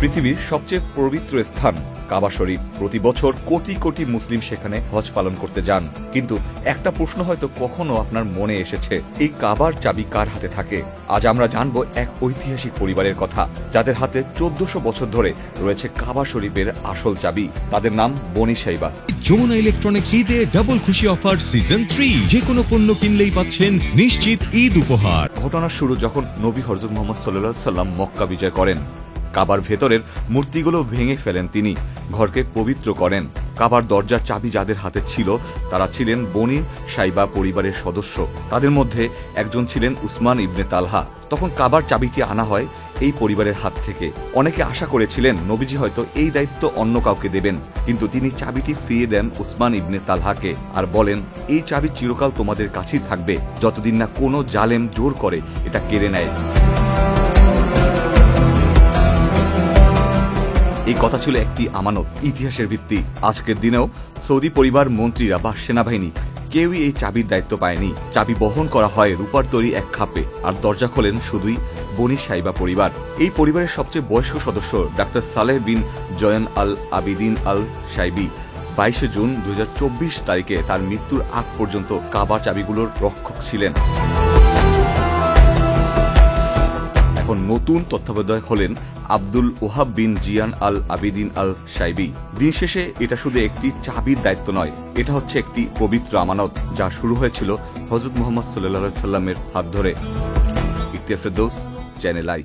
পৃথিবীর সবচেয়ে পবিত্র স্থান কাবা শরীফ। প্রতি বছর কোটি কোটি মুসলিম সেখানে হজ পালন করতে যান। কিন্তু একটা প্রশ্ন হয়তো কখনো আপনার মনে এসেছে, এই কাবার চাবি কার হাতে থাকে? আজ আমরা জানবো এক ঐতিহাসিক পরিবারের কথা, যাদের হাতে 1400 বছর ধরে রয়েছে কাবা শরীফের আসল চাবি। তাদের নাম বনি সাইবা। যমুনা ইলেকট্রনিক্স ঈদে ডাবল খুশি অফার সিজন 3, যে কোনো পণ্য কিনলেই পাচ্ছেন নিশ্চিত ঈদ উপহার। ঘটনার শুরু যখন নবী হযরত মুহাম্মদ সাল্লাল্লাহু আলাইহি সাল্লাম মক্কা বিজয় করেন। কাবার ভেতরের মূর্তিগুলো ভেঙে ফেলেন তিনি, ঘরকে পবিত্র করেন। কাবার দরজার চাবি যাদের হাতে ছিল তারা ছিলেন বনি সাইবা পরিবারের সদস্য। তাদের মধ্যে একজন ছিলেন উসমান ইবনে তালহা। তখন কাবার চাবিটি আনা হয় এই পরিবারের হাত থেকে। অনেকে আশা করেছিলেন নবীজি হয়তো এই দায়িত্ব অন্য কাউকে দেবেন, কিন্তু তিনি চাবিটি ফিরিয়ে দেন উসমান ইবনে তালহাকে আর বলেন, এই চাবি চিরকাল তোমাদের কাছেই থাকবে, যতদিন না কোনো জালেম জোর করে এটা কেড়ে নেয়। এই কথা ছিল একটি আমানত, ইতিহাসের ভিত্তি। আজকের দিনেও সৌদি পরিবার, মন্ত্রীরা বা সেনাবাহিনী কেউই এই চাবির দায়িত্ব পায়নি। চাবি বহন করা হয় রূপার তৈরি এক খাপে, আর দরজা খোলেন শুধুই বনি সাইবা পরিবার। এই পরিবারের সবচেয়ে বয়স্ক সদস্য ডাক্তার সালেহ বিন জয়ন আল আবিদিন আল সাইবি 22 জুন 2024 তারিখে তার মৃত্যুর আগ পর্যন্ত কাবা চাবিগুলোর রক্ষক ছিলেন। এখন নতুন তত্ত্বাবধায়ক হলেন আব্দুল ওহাব বিন জিয়ান আল আবিদিন আল সাইবি। দিন শেষে এটা শুধু একটি চাবির দায়িত্ব নয়, এটা হচ্ছে একটি পবিত্র আমানত, যা শুরু হয়েছিল হযরত মুহাম্মদ সাল্লাল্লাহু আলাইহি সাল্লামের হাত ধরে। Ikhtiyar Ferdous, channel I.